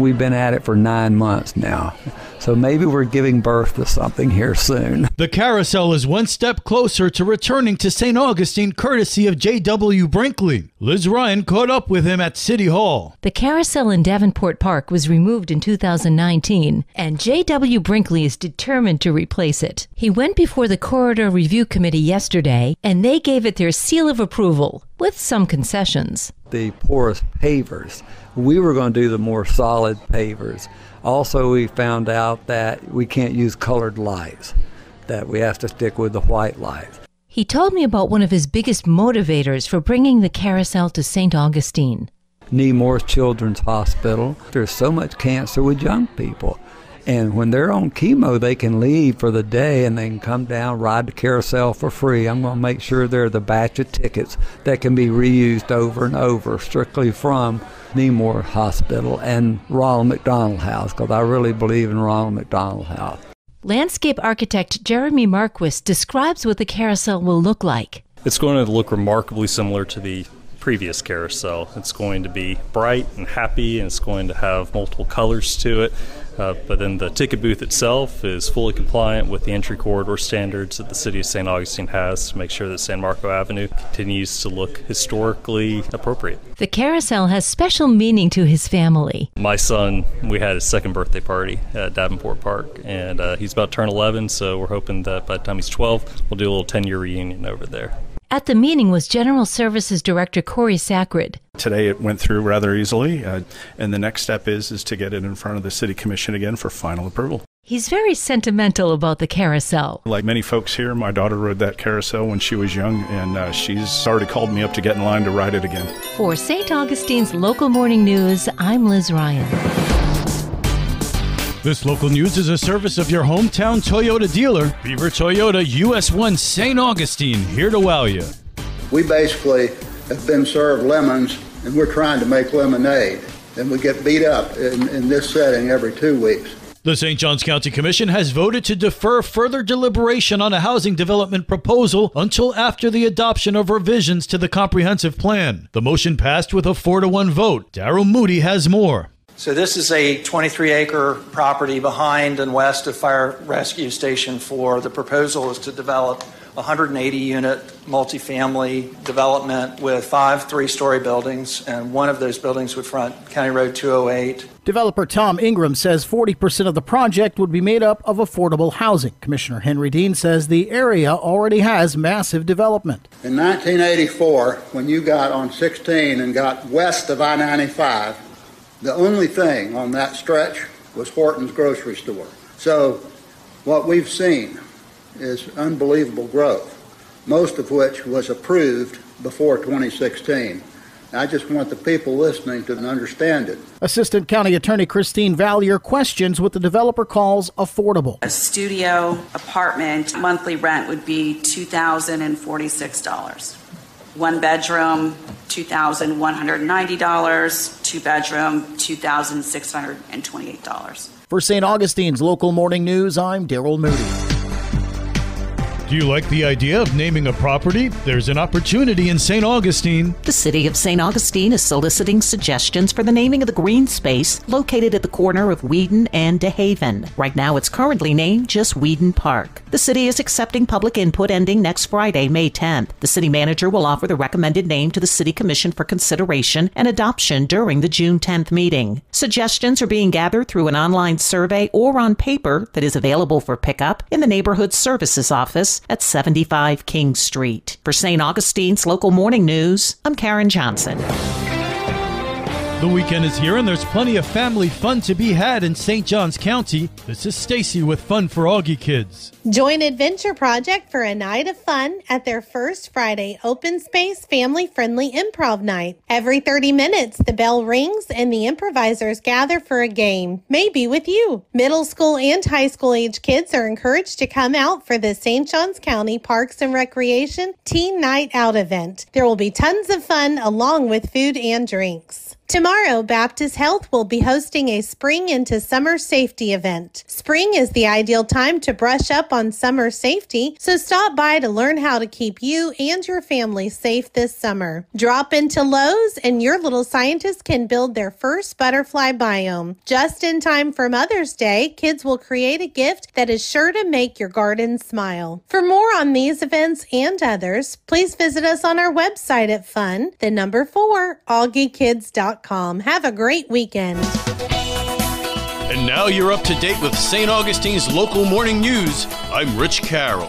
We've been at it for 9 months now. So maybe we're giving birth to something here soon. The carousel is one step closer to returning to St. Augustine courtesy of J.W. Brinkley. Liz Ryan caught up with him at City Hall. The carousel in Davenport Park was removed in 2019, and J.W. Brinkley is determined to replace it. He went before the Corridor Review Committee yesterday, and they gave it their seal of approval, with some concessions. The porous pavers, we were going to do the more solid pavers. Also, we found out that we can't use colored lights, that we have to stick with the white lights. He told me about one of his biggest motivators for bringing the carousel to St. Augustine. Nemours Children's Hospital. There's so much cancer with young people. And when they're on chemo, they can leave for the day and they can come down, ride the carousel for free. I'm going to make sure there's a batch of tickets that can be reused over and over, strictly from Nemours Hospital and Ronald McDonald House, because I really believe in Ronald McDonald House. Landscape architect Jeremy Marquis describes what the carousel will look like. It's going to look remarkably similar to the previous carousel. It's going to be bright and happy, and it's going to have multiple colors to it. But then the ticket booth itself is fully compliant with the entry corridor standards that the city of St. Augustine has to make sure that San Marco Avenue continues to look historically appropriate. The carousel has special meaning to his family. My son, we had his second birthday party at Davenport Park, and he's about to turn 11, so we're hoping that by the time he's 12, we'll do a little 10-year reunion over there. At the meeting was General Services Director Corey Sacred. Today it went through rather easily, and the next step is to get it in front of the City Commission again for final approval. He's very sentimental about the carousel. Like many folks here, my daughter rode that carousel when she was young, and she's already called me up to get in line to ride it again. For St. Augustine's Local Morning News, I'm Liz Ryan. This local news is a service of your hometown Toyota dealer, Beaver Toyota US 1 St. Augustine, here to wow you. We basically have been served lemons, and we're trying to make lemonade. And we get beat up in this setting every 2 weeks. The St. Johns County Commission has voted to defer further deliberation on a housing development proposal until after the adoption of revisions to the comprehensive plan. The motion passed with a 4-1 vote. Darryl Moody has more. So this is a 23-acre property behind and west of Fire Rescue Station 4. The proposal is to develop a 180-unit multifamily development with 5 3-story buildings, and one of those buildings would front County Road 208. Developer Tom Ingram says 40% of the project would be made up of affordable housing. Commissioner Henry Dean says the area already has massive development. In 1984, when you got on 16 and got west of I-95, the only thing on that stretch was Horton's grocery store. So what we've seen is unbelievable growth, most of which was approved before 2016. I just want the people listening to understand it. Assistant County Attorney Christine Valier questions what the developer calls affordable. A studio apartment monthly rent would be $2,046. 1 bedroom, $2,190. 2 bedroom, $2,628. For St. Augustine's Local Morning News, I'm Darryl Moody. Do you like the idea of naming a property? There's an opportunity in St. Augustine. The city of St. Augustine is soliciting suggestions for the naming of the green space located at the corner of Whedon and DeHaven. Right now, it's currently named just Whedon Park. The city is accepting public input ending next Friday, May 10th. The city manager will offer the recommended name to the City Commission for consideration and adoption during the June 10th meeting. Suggestions are being gathered through an online survey or on paper that is available for pickup in the Neighborhood Services Office at 75 King Street. For St. Augustine's Local Morning News, I'm Karen Johnson. The weekend is here and there's plenty of family fun to be had in St. Johns County. This is Stacy with Fun for Augie Kids. Join Adventure Project for a night of fun at their first Friday open space family-friendly improv night. Every 30 minutes, the bell rings and the improvisers gather for a game, maybe with you. Middle school and high school age kids are encouraged to come out for the St. Johns County Parks and Recreation Teen Night Out event. There will be tons of fun along with food and drinks. Tomorrow, Baptist Health will be hosting a Spring into Summer Safety event. Spring is the ideal time to brush up on summer safety, so stop by to learn how to keep you and your family safe this summer. Drop into Lowe's and your little scientists can build their first butterfly biome. Just in time for Mother's Day, kids will create a gift that is sure to make your garden smile. For more on these events and others, please visit us on our website at fun4augiekids.com. Have a great weekend. And now you're up to date with St. Augustine's local morning news. I'm Rich Carroll.